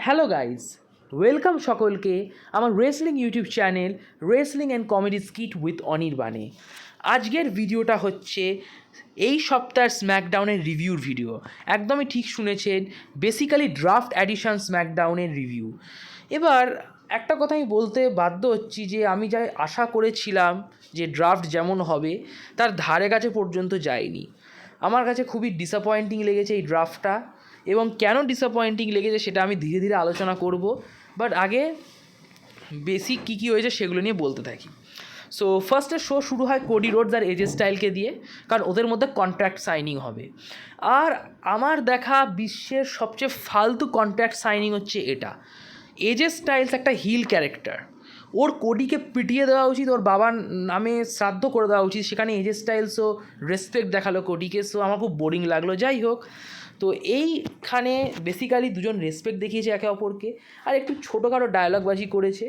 Hello guys, welcome সকলকে আমার wrestling YouTube channel wrestling and comedy skit with অনির্বাণে। আজকের ভিডিওটা হচ্ছে এই সপ্তাহের স্ম্যাকডাউনের রিভিউর ভিডিও। একদমই ঠিক শুনেছেন, বেসিক্যালি ড্রাফট অ্যাডিশন স্ম্যাকডাউনের রিভিউ। এবার একটা কথা আমি বলতে বাধ্য হচ্ছি যে আমি যা আশা করেছিলাম যে ড্রাফট যেমন হবে তার ধারে কাছে পর্যন্ত যায়নি। আমার কাছে খুবই ডিসঅ্যাপয়েন্টিং লেগেছে এই ড্রাফটটা, এবং কেন ডিসঅ্যাপয়েন্টিং লেগেছে সেটা আমি ধীরে ধীরে আলোচনা করব। বাট আগে বেসিক কী কী হয়েছে সেগুলো নিয়ে বলতে থাকি। সো ফার্স্টে শো শুরু হয় কোডি রোডস আর এজে স্টাইলকে দিয়ে, কারণ ওদের মধ্যে কন্ট্রাক্ট সাইনিং হবে। আর আমার দেখা বিশ্বের সবচেয়ে ফালতু কন্ট্রাক্ট সাইনিং হচ্ছে এটা। এজে স্টাইলস একটা হিল ক্যারেক্টার, ওর কোডিকে পিটিয়ে দেওয়া উচিত, ওর বাবার নামে শ্রাদ্ধ করে দেওয়া উচিত। সেখানে এজে স্টাইলসও রেসপেক্ট দেখালো কোডিকে, সো আমার খুব বোরিং লাগলো। যাই হোক, তো এইখানে বেসিক্যালি দুজন রেসপেক্ট দেখিয়েছে একে অপরকে, আর একটু ছোটোখাটো ডায়লগবাজি করেছে,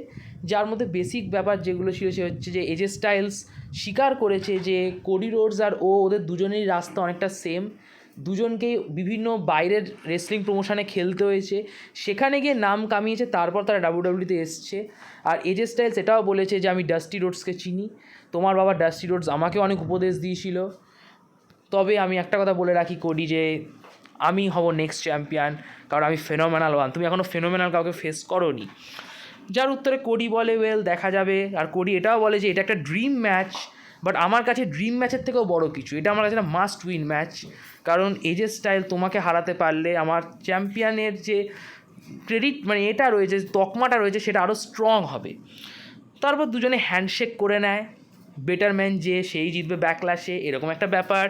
যার মধ্যে বেসিক ব্যাপার যেগুলো ছিল সে হচ্ছে যে এজে স্টাইলস স্বীকার করেছে যে কোডি রোডস আর ওদের দুজনেরই রাস্তা অনেকটা সেম। দুজনকেই বিভিন্ন বাইরের রেসলিং প্রমোশনে খেলতে হয়েছে, সেখানে গিয়ে নাম কামিয়েছে, তারপর তারা ডাব্লিউডাব্লিউতে এসছে। আর এজে স্টাইলস এটাও বলেছে যে আমি ডাস্টি রোডসকে চিনি, তোমার বাবা ডাস্টি রোডস আমাকে অনেক উপদেশ দিয়েছিল। তবে আমি একটা কথা বলে রাখি কোডি, যে আমি হব নেক্সট চ্যাম্পিয়ন, কারণ আমি ফেনোমেনাল ওয়ান, তুমি এখনও ফেনোমেনাল কাউকে ফেস করোনি। যার উত্তরে কোডি বলে ওয়েল দেখা যাবে। আর কোডি এটাও বলে যে এটা একটা ড্রিম ম্যাচ, বাট আমার কাছে ড্রিম ম্যাচের থেকেও বড় কিছু, এটা আমার কাছে একটা মাস্ট উইন ম্যাচ। কারণ এজে স্টাইল তোমাকে হারাতে পারলে আমার চ্যাম্পিয়নের যে ক্রেডিট মানে এটা রয়েছে, তকমাটা রয়েছে, সেটা আরও স্ট্রং হবে। তারপর দুজনে হ্যান্ডশেক করে নেয়, বেটার ম্যান যে সেই জিতবে ব্যাকল্যাশে, এরকম একটা ব্যাপার।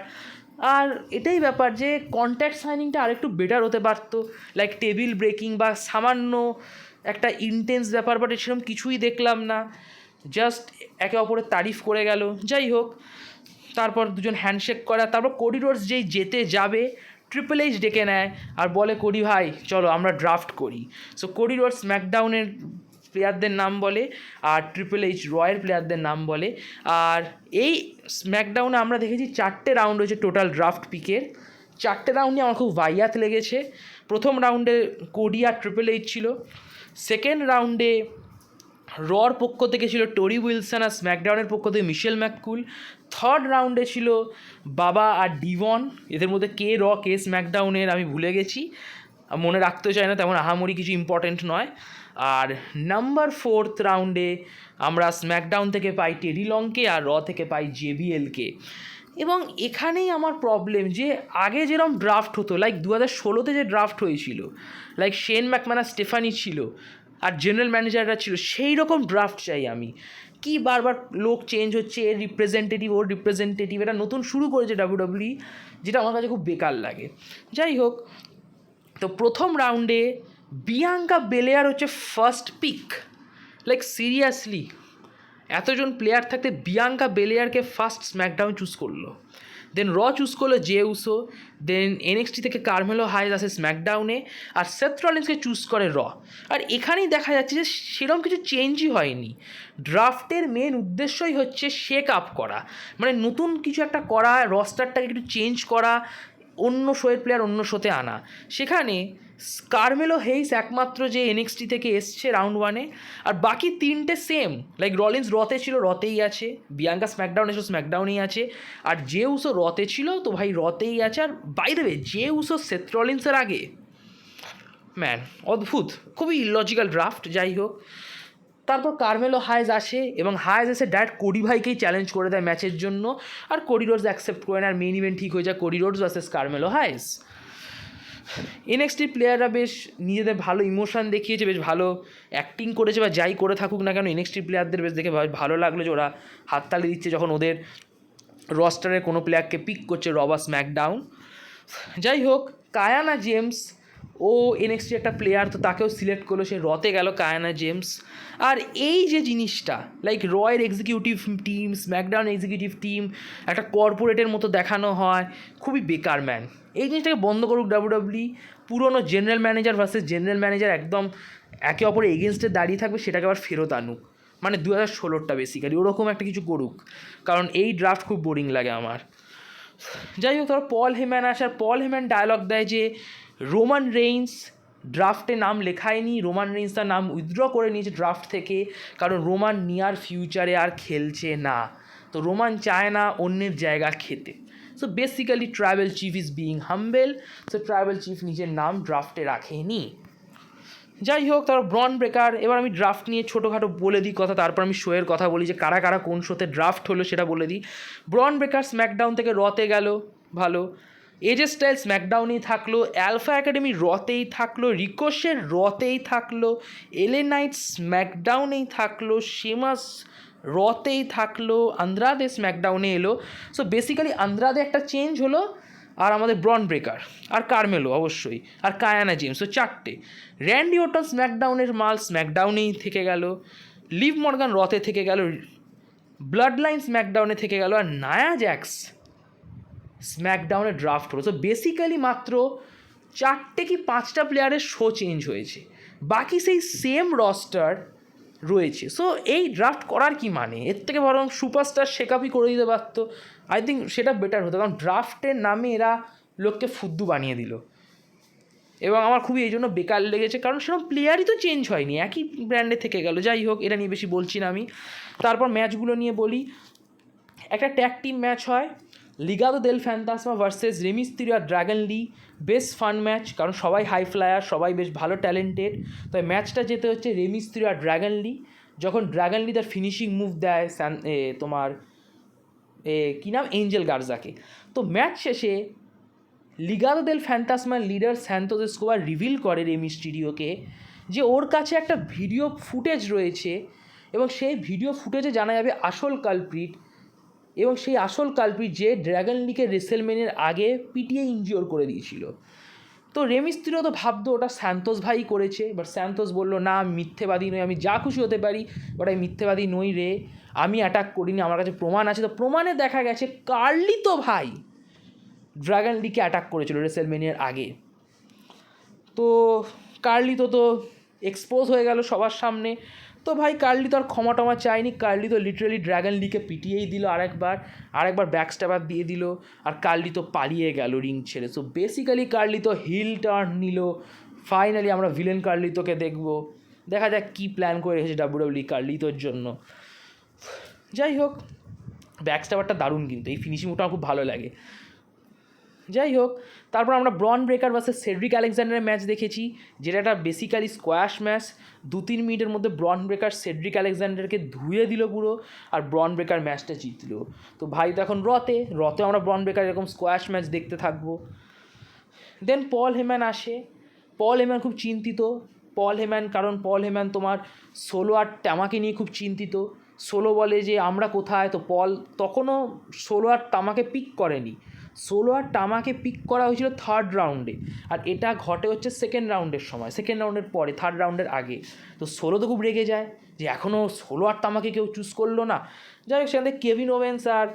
আর এটাই ব্যাপার যে কন্ট্যাক্ট সাইনিংটা আরেকটু বেটার হতে পারতো, লাইক টেবিল ব্রেকিং বা সামান্য একটা ইন্টেন্স ব্যাপার, বাট সেরকম কিছুই দেখলাম না। জাস্ট একে অপরের তারিফ করে গেল। যাই হোক, তারপর দুজন হ্যান্ডশেক করা, তারপর কোডি রোডস যেই যেতে যাবে ট্রিপল এইচ ডেকে নেয় আর বলে কোডি ভাই চলো আমরা ড্রাফট করি। সো কোডি রোডস স্ম্যাকডাউনের প্লেয়ারদের নাম বলে আর ট্রিপল এইচ রয়ের প্লেয়ারদের নাম বলে। আর এই স্ম্যাকডাউনে আমরা দেখেছি 4টে রাউন্ড হয়েছে টোটাল ড্রাফট পিকের। 4টে রাউন্ডে আমার খুব ভাইয়াত লেগেছে। প্রথম রাউন্ডে কোডি আর ট্রিপল এইচ ছিল। সেকেন্ড রাউন্ডে রর পক্ষ থেকে ছিল টোরি উইলসন আর স্ম্যাকডাউনের পক্ষ থেকে মিশেল ম্যাককুল। থার্ড রাউন্ডে ছিল বাবা আর ডিভন। এদের মধ্যে কে র কে স্ম্যাকডাউনের আমি ভুলে গেছি, মনে রাখতে চাই না, তেমন আহামরি কিছু ইম্পর্টেন্ট নয়। আর নাম্বার 4th রাউন্ডে আমরা স্ম্যাকডাউন থেকে পাই টেডি লংকে আর র থেকে পাই জেবিএলকে। এবং এখানেই আমার প্রবলেম, যে আগে যেরকম ড্রাফট হতো, লাইক 2016-তে যে ড্রাফট হয়েছিল, লাইক শেন ম্যাকম্যান আর স্টেফানি ছিল আর জেনারেল ম্যানেজাররা ছিল, সেই রকম ড্রাফট চাই আমি। কি বারবার লোক চেঞ্জ হচ্ছে, এর রিপ্রেজেন্টেটিভ ওর রিপ্রেজেন্টেটিভ, এটা নতুন শুরু করেছে ডাব্লিউডাব্লিউই, যেটা আমার কাছে খুব বেকার লাগে। যাই হোক, তো প্রথম রাউন্ডে বিয়াঙ্কা বেলেয়ার হচ্ছে ফার্স্ট পিক। লাইক সিরিয়াসলি, এতজন প্লেয়ার থাকতে বিয়াঙ্কা বেলেয়ারকে ফার্স্ট স্ম্যাকডাউন চুজ করলো। দেন র চুজ করলো জে উসো। দেন এনএক্সটি থেকে কার্মেলো হাইজ আসে স্ম্যাকডাউনে, আর সেথ রলিন্সকে চুজ করে র। আর এখানেই দেখা যাচ্ছে যে সেরকম কিছু চেঞ্জই হয়নি। ড্রাফটের মেন উদ্দেশ্যই হচ্ছে শেক আপ করা, মানে নতুন কিছু একটা করা, রস্টারটাকে একটু চেঞ্জ করা, অন্য শোয়ের প্লেয়ার অন্য শোতে আনা। সেখানে কার্মেলো হেইস একমাত্র যে এনএক্সটি থেকে এসছে রাউন্ড 1-এ, আর বাকি 3টে সেম। লাইক রলিন্স রতে ছিল, রতেই আছে। বিয়াঙ্কা স্ম্যাকডাউনে ছিল, স্ম্যাকডাউনেই আছে। আর জে উসো রতে ছিল, তো ভাই রতেই আছে। আর by the way, Jey Uso Seth রলিন্সের আগে, ম্যান অদ্ভুত, খুবই ইলজিক্যাল ড্রাফট। যাই হোক, তারপর কার্মেলো হাইজ আসে এবং হাইজ এসে ডাইরেক্ট কোডি ভাইকেই চ্যালেঞ্জ করে দেয় ম্যাচের জন্য, আর কোডি রোডস অ্যাকসেপ্ট করে নেয়। আর মেইন ইভেন্ট ঠিক হয়ে যায় কোডি রোডস ভার্সেস কার্মেলো হাইজ। এনএক্সটির প্লেয়াররা বেশ নিজেদের ভালো ইমোশন দেখিয়েছে, বেশ ভালো অ্যাক্টিং করেছে, বা যাই করে থাকুক না কেন, এনএক্সটির প্লেয়ারদের বেশ দেখে ভালো লাগলো যে ওরা হাততালি দিচ্ছে যখন ওদের রস্টারের কোনো প্লেয়ারকে পিক করছে র বা স্ম্যাকডাউন। যাই হোক, কায়ানা জেমস, ও এনএক্সটি একটা প্লেয়ার, তো তাকেও সিলেক্ট করলো, সে রতে গেল কায়ানা জেমস। আর এই যে জিনিসটা, লাইক রয়ের executive team, SmackDown executive team একটা কর্পোরেটের মতো দেখানো হয়, খুবই বেকার ম্যান। এই জিনিসটাকে বন্ধ করুক ডাব্লিউডাব্লিউই। পুরনো general manager versus general manager একদম একে অপরের এগেনস্টে দাঁড়িয়ে থাকবে, সেটাকে আবার ফেরত আনুক, মানে 2016টা বেসিক্যালি ওরকম একটা কিছু করুক, কারণ এই ড্রাফট খুব বোরিং লাগে আমার। যাই হোক, তারপর পল হেম্যান আসে, আর পল হেম্যান ডায়লগ দেয় যে রোমান রেইন্স ড্রাফটে নাম লেখায়নি, রোমান রেইন্স তার নাম উইথড্র করে নিয়েছে ড্রাফট থেকে, কারণ রোমান নিয়ার ফিউচারে আর খেলছে না, তো রোমান চায় না অন্যের জায়গা খেতে। So basically tribal chief is being humble, so tribal chief নিজের নাম ড্রাফটে রাখেনি। যাই হোক, তারপর ব্রন ব্রেকার, এবার আমি ড্রাফট নিয়ে ছোটোখাটো বলে দিই কথা, তারপর আমি শোয়ের কথা বলি যে কারা কারা কোন শোতে ড্রাফট হলো সেটা বলে দিই। ব্রন ব্রেকার স্ম্যাকডাউন থেকে রতে গেল, ভালো। এজে স্টাইল স্ম্যাকডাউনেই থাকলো, অ্যালফা একাডেমি রতেই থাকলো, রিকোশের রতেই থাকলো, এলে নাইট স্ম্যাকডাউনেই থাকলো, শেমাস রতেই থাকলো, আন্দ্রাদে স্ম্যাকডাউনে এলো। সো বেসিক্যালি আন্দ্রাদে একটা চেঞ্জ হলো, আর আমাদের ব্রন ব্রেকার, আর কার্মেলো অবশ্যই, আর কায়ানা জেমস, তো চারটে। র্যান্ডি ওটন স্ম্যাকডাউনের মাল স্ম্যাকডাউনেই থেকে গেল, লিভ মর্গান রতে থেকে গেল, ব্লাড লাইন স্ম্যাকডাউনে থেকে গেল, আর নায়া জ্যাক্স স্ম্যাকডাউনে ড্রাফট হলো। তো বেসিক্যালি মাত্র 4টে কি 5টা প্লেয়ারের শো চেঞ্জ হয়েছে, বাকি সেই সেম রস্টার রয়েছে। সো এই ড্রাফট করার কি মানে, এর থেকে বরং সুপারস্টার শেকআপই করে দিতে পারত, আই থিঙ্ক সেটা বেটার হতো, কারণ ড্রাফটের নামে এরা লোককে ফুদ্দু বানিয়ে দিল, এবং আমার খুবই এই জন্য বেকার লেগেছে, কারণ সেরকম প্লেয়ারই তো চেঞ্জ হয়নি, একই ব্র্যান্ডে থেকে গেল। যাই হোক, এটা নিয়ে বেশি বলছি না আমি। তারপর ম্যাচগুলো নিয়ে বলি। একটা ট্যাগ টিম ম্যাচ হয়, লিগাদো দেল ফ্যান্টাসমা ভার্সেস রে মিস্তেরিও আর ড্রাগন লি। বেশ ফান ম্যাচ, কারণ সবাই হাই ফ্লায়ার, সবাই বেশ ভালো ট্যালেন্টেড। তবে ম্যাচটা যেতে হচ্ছে রে মিস্তেরিও আর ড্রাগন লি। যখন ড্রাগন লি তার ফিনিশিং মুভ দেয় তোমার কী নাম, এঞ্জেল গার্জাকে, তো ম্যাচ শেষে লিগাদো দেল ফ্যান্টাসমার লিডার স্যান্টোস এসকোবার রিভিল করে রে মিস্টেরিওকে যে ওর কাছে একটা ভিডিও ফুটেজ রয়েছে, এবং সেই ভিডিও ফুটেজে জানা যাবে আসল কালপ্রিট, এবং সেই আসল কালপ্রিট যে ড্রাগন লিকে রেসেলমেনের আগে পিটিয়ে ইনজিওর করে দিয়েছিল। তো রে মিস্তেরিও তো ভাবতো ওটা স্যান্তোস ভাই করেছে, বাট স্যান্তোস বললো না, আমি মিথ্যেবাদী নই, আমি যা খুশি হতে পারি, বাট আমি মিথ্যেবাদী নই রে, আমি অ্যাটাক করিনি, আমার কাছে প্রমাণ আছে। তো প্রমাণে দেখা গেছে কার্লিতো ভাই ড্রাগন লিকে অ্যাটাক করেছিল রেসেলমেনিয়ার আগে। তো কার্লিতো তো এক্সপোজ হয়ে গেল সবার সামনে। তো ভাই কার্লিতো আর ক্ষমা টমা চায়নি, কার্লিতো লিটারালি ড্রাগন লিকে পিটিয়েই দিল আরেকবার ব্যাকস্ট্যাবার দিয়ে দিল, আর কার্লিতো পালিয়ে গেল রিং ছেড়ে। সো বেসিক্যালি কার্লিতো হিল টার্ন নিল। ফাইনালি আমরা ভিলেন কার্লিতোকে দেখব, দেখা যাক কী প্ল্যান করে রেখেছে ডাব্লিউডাব্লিউ কার্লিতোর জন্য। যাই হোক, ব্যাকস্ট্যাবারটা দারুণ, কিন্তু এই ফিনিশিংটা আমার খুব ভালো লাগে। যাই হোক, তারপর আমরা ব্রন ব্রেকার ভার্সেস সেড্রিক আলেকজান্ডারের ম্যাচ দেখেছি, যেটা একটা বেসিক্যালি স্কোয়াশ ম্যাচ। 2-3 মিনিটের মধ্যে ব্রন ব্রেকার সেড্রিক আলেকজান্ডারকে ধুয়ে দিল পুরো, আর ব্রন ব্রেকার ম্যাচটা জিতল। তো ভাই তো এখন রতে আমরা ব্রন ব্রেকার এরকম স্কোয়াশ ম্যাচ দেখতে থাকবো। দেন পল হেম্যান আসে। পল হেম্যান খুব চিন্তিত, কারণ পল হেম্যান তোমার সোলো আর টামাকে নিয়ে খুব চিন্তিত। সোলো বলে যে আমরা কোথায়, তো পল তখনও সোলো আর টামাকে পিক করেনি, সোলো আর টামাকে পিক করা হয়েছিল 3rd রাউন্ডে, আর এটা ঘটে হচ্ছে 2nd রাউন্ডের সময়, 2nd রাউন্ডের পরে, 3rd রাউন্ডের আগে। তো সোলো তো খুব রেগে যায় যে এখনও সোলো আর টামাকে কেউ চুজ করলো না। যাই হোক, সেখান থেকে কেভিন ওভেন্স আর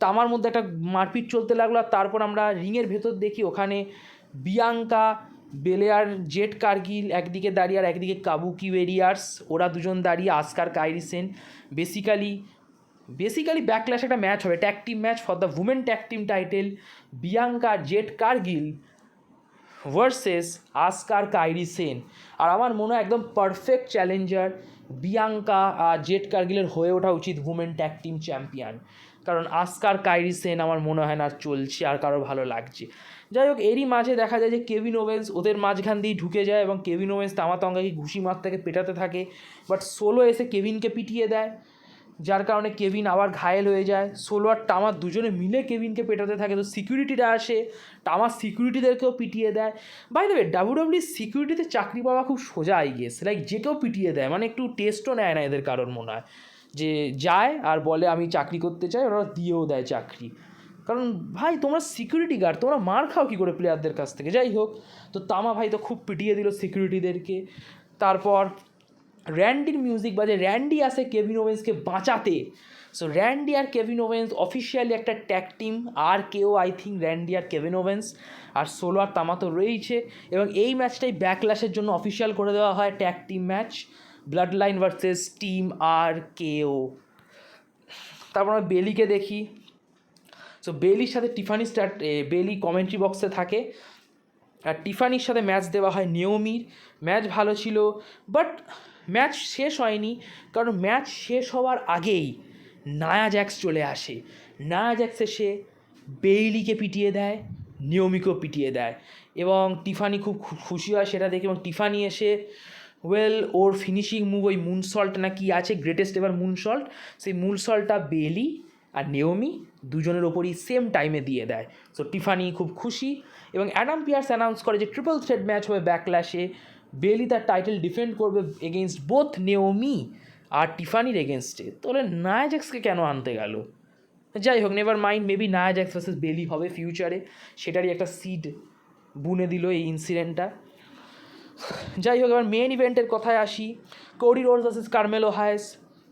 তামার মধ্যে একটা মারপিট চলতে লাগলো, আর তারপর আমরা রিংয়ের ভেতর দেখি ওখানে বিয়াঙ্কা বেলেয়ার, জেট কার্গিল একদিকে দাঁড়িয়ে, আর একদিকে কাবুকি ওয়ারিয়ার্স, ওরা দুজন দাঁড়িয়ে, Asuka Kairi Sane. Basically Backlash একটা ম্যাচ হবে, tag team match for the women tag team title, Bianca Jade Cargill versus Asuka Kairi Sane. আর আমার মনে হয় একদম পারফেক্ট চ্যালেঞ্জার বিয়াঙ্কা আর জেট কার্গিলের হয়ে ওঠা উচিত উমেন ট্যাগ টিম চ্যাম্পিয়ন, কারণ আসকার কাইরি সেন আমার মনে হয় না চলছে আর কারো ভালো লাগছে। যাই হোক, এরই মাঝে দেখা যায় যে কেভিন ওভেন্স ওদের মাঝখান দিয়ে ঢুকে যায়, এবং কেভিন ওভেন্স তামাতঙ্গাকে ঘুষি মারতে থাকে, পেটাতে থাকে, বাট সোলো এসে কেভিনকে পিটিয়ে দেয়, যার কারণে কেভিন আবার ঘায়েল হয়ে যায়। সোলো আর টামা দুজনে মিলে কেভিনকে পেটাতে থাকে। তো সিকিউরিটিরা আসে, টামার সিকিউরিটিদেরকেও পিটিয়ে দেয়। বাই দ্য ওয়ে, ডাব্লিউডাব্লিউ সিকিউরিটিতে চাকরি পাওয়া খুব সোজা, আই গেস, লাইক যে কেউ পিটিয়ে দেয়, মানে একটু টেস্টও নেয় না এদের কারোর, মনে হয় যে যায় আর বলে আমি চাকরি করতে চাই, ওরা দিয়েও দেয় চাকরি, কারণ ভাই তোমরা সিকিউরিটি গার্ড, তোমরা মার খাও কী করে প্লেয়ারদের কাছ থেকে। যাই হোক, তো তামা ভাই তো খুব পিটিয়ে দিল সিকিউরিটিদেরকে। তারপর র্যান্ডির মিউজিক বাজে, র্যান্ডি আসে কেভিন ওভেন্সকে বাঁচাতে। সো র্যান্ডি আর কেভিন ওভেন্স অফিসিয়ালি একটা tag team, RKO I think Randy আর কেভিন ওভেন্স, আর সোলো আর তামা তো রয়েইছে, এবং এই ম্যাচটাই ব্যাকল্যাশের জন্য অফিসিয়াল করে দেওয়া হয় tag team match, blood line versus team RKO. তারপর আমরা বেলিকে দেখি। সো বেলির সাথে বেলি কমেন্ট্রি বক্সে থাকে, আর টিফানির সাথে ম্যাচ দেওয়া হয় নেওমির। ম্যাচ ভালো ছিল, বাট ম্যাচ শেষ হয়নি, কারণ ম্যাচ শেষ হওয়ার আগেই নায়া জ্যাক্স চলে আসে। নায়া জ্যাক্স এসে বেইলিকে পিটিয়ে দেয়, নেওমিকেও পিটিয়ে দেয়, এবং টিফানি খুব খুশি হয় সেটা দেখে। এবং টিফানি এসে ওর ফিনিশিং মুভ ওই মুনসল্ট না কি আছে, গ্রেটেস্ট এভার মুনসল্ট, সেই মুনসল্টটা বেইলি আর নেওমি দুজনের ওপরই সেম টাইমে দিয়ে দেয়। সো টিফানি খুব খুশি, এবং অ্যাডাম পিয়ার্স অ্যানাউন্স করে যে ট্রিপল থ্রেট ম্যাচ হবে ব্যাকল্যাশে। বেইলি তার টাইটেল ডিফেন্ড করবে এগেনস্ট বোথ নেওমি আর টিফানির এগেনস্টে। তাহলে নায়া জ্যাক্সকে কেন আনতে গেল? যাই হোক, never mind, maybe Nia Jax versus Bayley হবে ফিউচারে, সেটারই একটা সিড বুনে দিল এই ইনসিডেন্টটা। যাই হোক, এবার মেন ইভেন্টের কথায় আসি। Cody Rhodes versus Carmelo Hayes.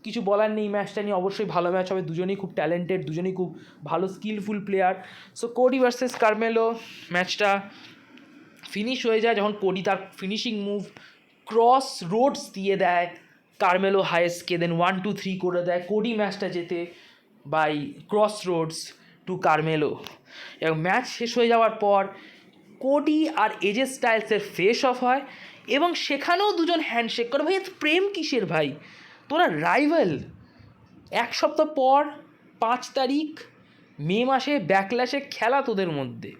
কিছু বলার নেই, ম্যাচটা নিয়ে অবশ্যই ভালো ম্যাচ হবে। দুজনেই খুব ট্যালেন্টেড, দুজনেই খুব ভালো skilful player. So Cody versus Carmelo ম্যাচটা ফিনিশ হয়ে যায় যখন কোডি তার ফিনিশিং মুভ ক্রস রোডস দিয়ে দেয় কার্মেলো হায়েসকে, দেন 1-2-3 করে দেয়। কোডি ম্যাচটা জেতে by cross Rhodes to Carmelo. এবং ম্যাচ শেষ হয়ে যাওয়ার পর কোডি আর এজে স্টাইলসের ফেস অফ হয়, এবং সেখানেও দুজন হ্যান্ডশেক করে। ভাই, প্রেম কিসের ভাই? তোরা রাইভাল। এক সপ্তাহ পর 5 তারিখ মে মাসে ব্যাকল্যাশে খেলা তোদের মধ্যে,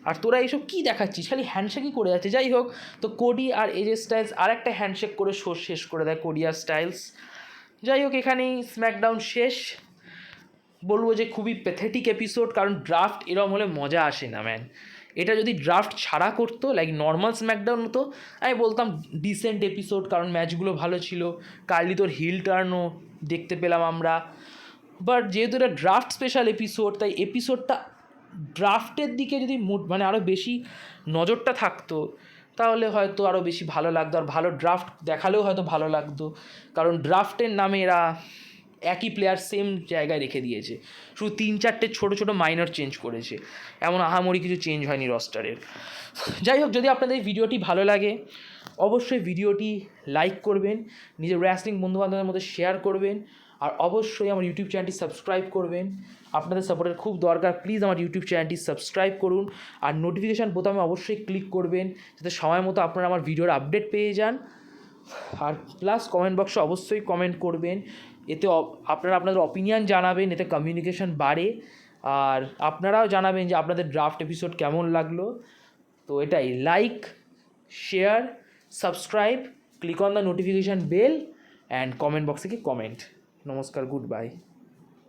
আর তোরা এইসব কী দেখাচ্ছিস? খালি হ্যান্ডশেকই করে যাচ্ছে। যাই হোক, তো কোডি আর এজে স্টাইলস আর একটা হ্যান্ডশেক করে শো শেষ করে দেয় কোডি আর স্টাইলস। যাই হোক, এখানেই স্ম্যাকডাউন শেষ। বলবো যে খুবই প্যাথেটিক এপিসোড, কারণ ড্রাফট এরম হলে মজা আসে না ম্যান। এটা যদি ড্রাফট ছাড়া করতো, লাইক নর্মাল স্ম্যাকডাউন হতো, আমি বলতাম ডিসেন্ট এপিসোড, কারণ ম্যাচগুলো ভালো ছিল। কার্লিতোর হিল টার্নও দেখতে পেলাম আমরা। বাট যেহেতু এটা ড্রাফট স্পেশাল এপিসোড, তাই এপিসোডটা ড্রাফটের দিকে যদি মানে আরও বেশি নজরটা থাকতো, তাহলে হয়তো আরও বেশি ভালো লাগতো, আর ভালো ড্রাফট দেখালেও হয়তো ভালো লাগতো। কারণ ড্রাফটের নামে এরা একই প্লেয়ার সেম জায়গায় রেখে দিয়েছে, শুধু 3-4টে ছোটো ছোটো মাইনর চেঞ্জ করেছে, এমন আহামরি কিছু চেঞ্জ হয়নি রস্টারের। যাই হোক, যদি আপনাদের এই ভিডিওটি ভালো লাগে, অবশ্যই ভিডিওটি লাইক করবেন, নিজের রেসলিং বন্ধুবান্ধবের মধ্যে শেয়ার করবেন, আর অবশ্যই আমার ইউটিউব চ্যানেলটি সাবস্ক্রাইব করবেন। আপনাদের সাপোর্টের খুব দরকার। প্লিজ আমার ইউটিউব চ্যানেলটি সাবস্ক্রাইব করুন, আর নোটিফিকেশান বোতামে অবশ্যই ক্লিক করবেন, যাতে সময় মতো আপনারা আমার ভিডিওর আপডেট পেয়ে যান। আর প্লাস কমেন্ট বক্সে অবশ্যই কমেন্ট করবেন, এতে আপনারা আপনাদের অপিনিয়ন জানাবেন, এতে কমিউনিকেশন বাড়ে। আর আপনারাও জানাবেন যে আপনাদের ড্রাফট এপিসোড কেমন লাগলো। তো এটাই, like, share, subscribe, click on the notification bell, and comment বক্সে কি কমেন্ট। নমস্কার, গুড বাই।